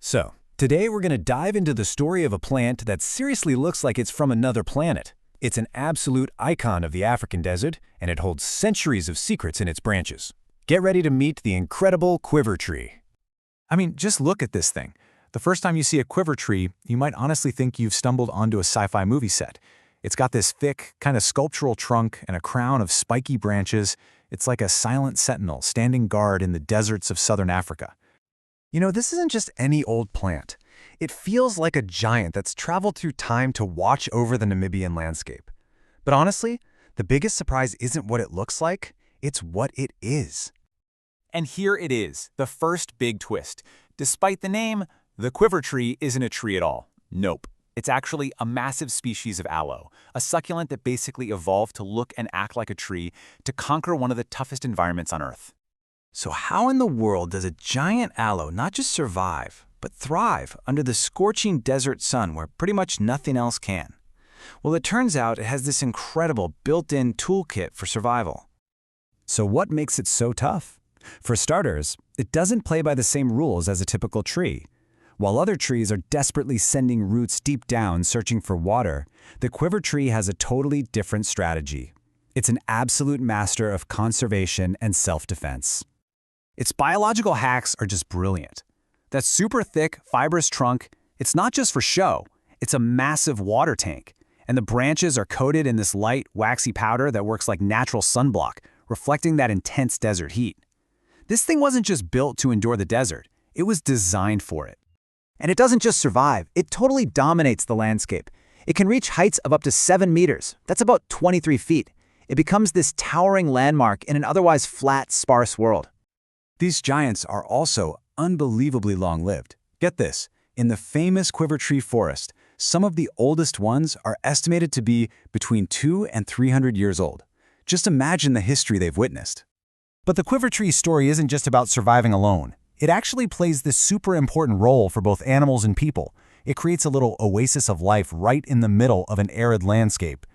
So, today we're going to dive into the story of a plant that seriously looks like it's from another planet. It's an absolute icon of the African desert, and it holds centuries of secrets in its branches. Get ready to meet the incredible quiver tree. I mean, just look at this thing. The first time you see a quiver tree, you might honestly think you've stumbled onto a sci-fi movie set. It's got this thick, kind of sculptural trunk and a crown of spiky branches. It's like a silent sentinel standing guard in the deserts of southern Africa. You know, this isn't just any old plant. It feels like a giant that's traveled through time to watch over the Namibian landscape. But honestly, the biggest surprise isn't what it looks like, it's what it is. And here it is, the first big twist. Despite the name, the quiver tree isn't a tree at all. Nope. It's actually a massive species of aloe, a succulent that basically evolved to look and act like a tree to conquer one of the toughest environments on Earth. So how in the world does a giant aloe not just survive, but thrive under the scorching desert sun where pretty much nothing else can? Well, it turns out it has this incredible built-in toolkit for survival. So what makes it so tough? For starters, it doesn't play by the same rules as a typical tree. While other trees are desperately sending roots deep down searching for water, the quiver tree has a totally different strategy. It's an absolute master of conservation and self-defense. Its biological hacks are just brilliant. That super thick, fibrous trunk, it's not just for show, it's a massive water tank. And the branches are coated in this light, waxy powder that works like natural sunblock, reflecting that intense desert heat. This thing wasn't just built to endure the desert, it was designed for it. And it doesn't just survive, it totally dominates the landscape. It can reach heights of up to 7 meters. That's about 23 feet. It becomes this towering landmark in an otherwise flat, sparse world. These giants are also unbelievably long-lived. Get this, in the famous Quiver Tree Forest, some of the oldest ones are estimated to be between 200 and 300 years old. Just imagine the history they've witnessed. But the quiver tree story isn't just about surviving alone. It actually plays this super important role for both animals and people. It creates a little oasis of life right in the middle of an arid landscape.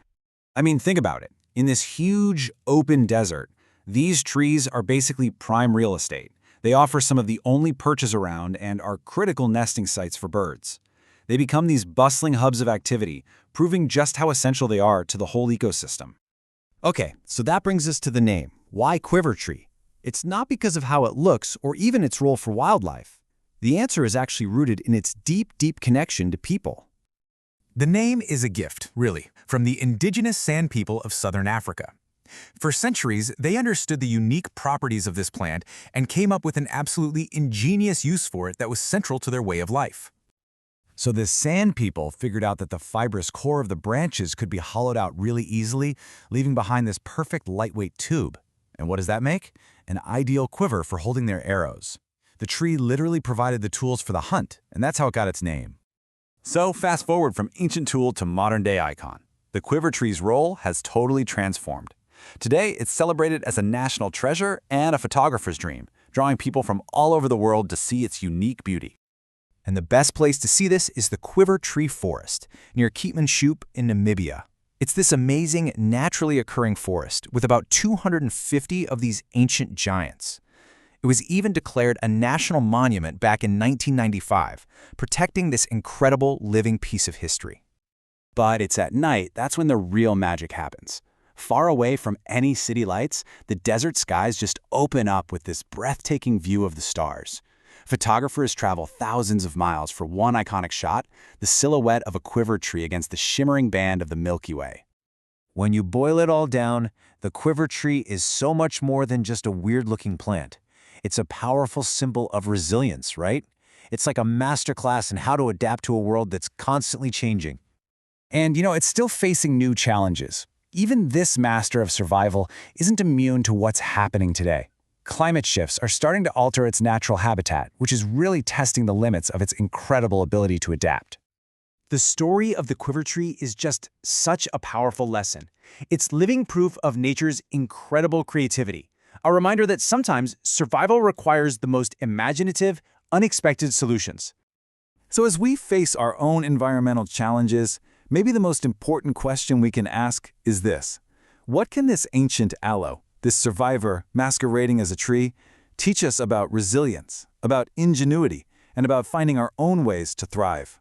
I mean, think about it. In this huge, open desert, these trees are basically prime real estate. They offer some of the only perches around and are critical nesting sites for birds. They become these bustling hubs of activity, proving just how essential they are to the whole ecosystem. Okay, so that brings us to the name. Why quiver tree? It's not because of how it looks or even its role for wildlife. The answer is actually rooted in its deep, deep connection to people. The name is a gift, really, from the Indigenous San people of southern Africa. For centuries, they understood the unique properties of this plant and came up with an absolutely ingenious use for it that was central to their way of life. So the San people figured out that the fibrous core of the branches could be hollowed out really easily, leaving behind this perfect lightweight tube. And what does that make? An ideal quiver for holding their arrows. The tree literally provided the tools for the hunt, and that's how it got its name. So fast forward from ancient tool to modern-day icon. The quiver tree's role has totally transformed. Today, it's celebrated as a national treasure and a photographer's dream, drawing people from all over the world to see its unique beauty. And the best place to see this is the Quiver Tree Forest, near Keetmanshoop in Namibia. It's this amazing, naturally occurring forest with about 250 of these ancient giants. It was even declared a national monument back in 1995, protecting this incredible living piece of history. But it's at night, that's when the real magic happens. Far away from any city lights, the desert skies just open up with this breathtaking view of the stars. Photographers travel thousands of miles for one iconic shot, the silhouette of a quiver tree against the shimmering band of the Milky Way. When you boil it all down, the quiver tree is so much more than just a weird-looking plant. It's a powerful symbol of resilience, right? It's like a masterclass in how to adapt to a world that's constantly changing. And, it's still facing new challenges. Even this master of survival isn't immune to what's happening today. Climate shifts are starting to alter its natural habitat, which is really testing the limits of its incredible ability to adapt. The story of the quiver tree is just such a powerful lesson. It's living proof of nature's incredible creativity, a reminder that sometimes survival requires the most imaginative, unexpected solutions. So as we face our own environmental challenges, maybe the most important question we can ask is this: what can this ancient aloe, this survivor masquerading as a tree, teach us about resilience, about ingenuity, and about finding our own ways to thrive.